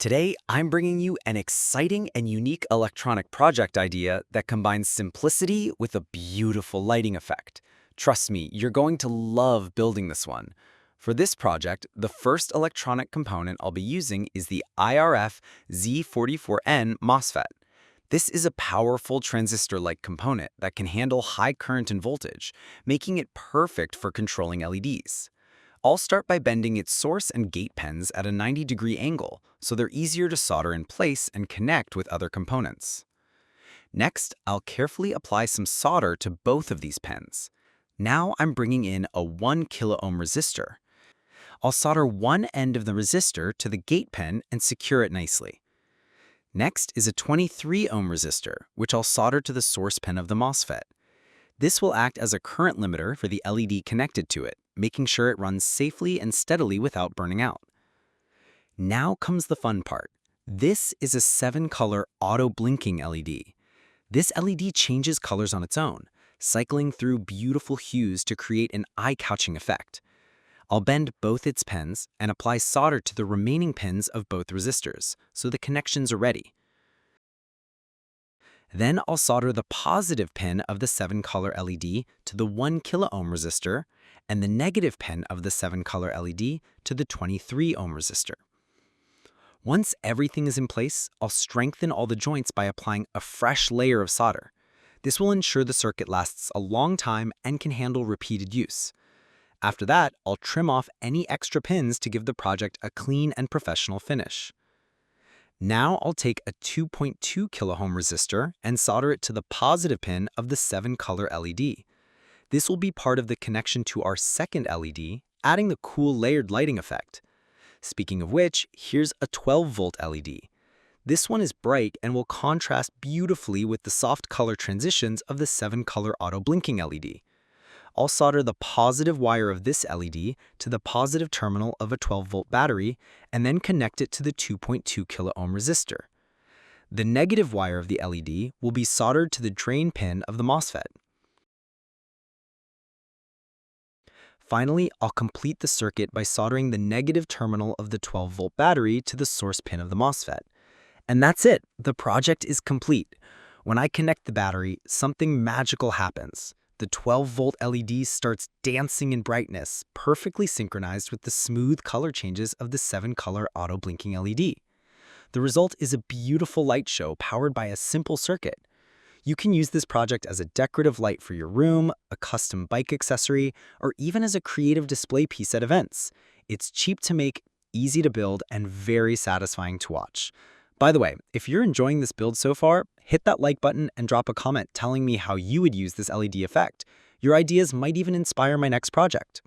Today, I'm bringing you an exciting and unique electronic project idea that combines simplicity with a beautiful lighting effect. Trust me, you're going to love building this one. For this project, the first electronic component I'll be using is the IRF Z44N MOSFET. This is a powerful transistor-like component that can handle high current and voltage, making it perfect for controlling LEDs. I'll start by bending its source and gate pins at a 90-degree angle, so they're easier to solder in place and connect with other components. Next, I'll carefully apply some solder to both of these pins. Now I'm bringing in a 1 kilo ohm resistor. I'll solder one end of the resistor to the gate pin and secure it nicely. Next is a 23 ohm resistor, which I'll solder to the source pin of the MOSFET. This will act as a current limiter for the LED connected to it, making sure it runs safely and steadily without burning out. Now comes the fun part. This is a 7-color auto-blinking LED. This LED changes colors on its own, cycling through beautiful hues to create an eye-catching effect. I'll bend both its pins and apply solder to the remaining pins of both resistors, so the connections are ready. Then I'll solder the positive pin of the 7-color LED to the 1 kilo ohm resistor and the negative pin of the 7-color LED to the 23 ohm resistor. Once everything is in place, I'll strengthen all the joints by applying a fresh layer of solder. This will ensure the circuit lasts a long time and can handle repeated use. After that, I'll trim off any extra pins to give the project a clean and professional finish. Now I'll take a 2.2 kilo ohm resistor and solder it to the positive pin of the 7-color LED. This will be part of the connection to our second LED, adding the cool layered lighting effect. Speaking of which, here's a 12-volt LED. This one is bright and will contrast beautifully with the soft color transitions of the 7-color auto-blinking LED. I'll solder the positive wire of this LED to the positive terminal of a 12-volt battery and then connect it to the 2.2 kilo ohm resistor. The negative wire of the LED will be soldered to the drain pin of the MOSFET. Finally, I'll complete the circuit by soldering the negative terminal of the 12-volt battery to the source pin of the MOSFET. And that's it. The project is complete. When I connect the battery, something magical happens. The 12-volt LED starts dancing in brightness, perfectly synchronized with the smooth color changes of the 7-color auto-blinking LED. The result is a beautiful light show powered by a simple circuit. You can use this project as a decorative light for your room, a custom bike accessory, or even as a creative display piece at events. It's cheap to make, easy to build, and very satisfying to watch. By the way, if you're enjoying this build so far, hit that like button and drop a comment telling me how you would use this LED effect. Your ideas might even inspire my next project.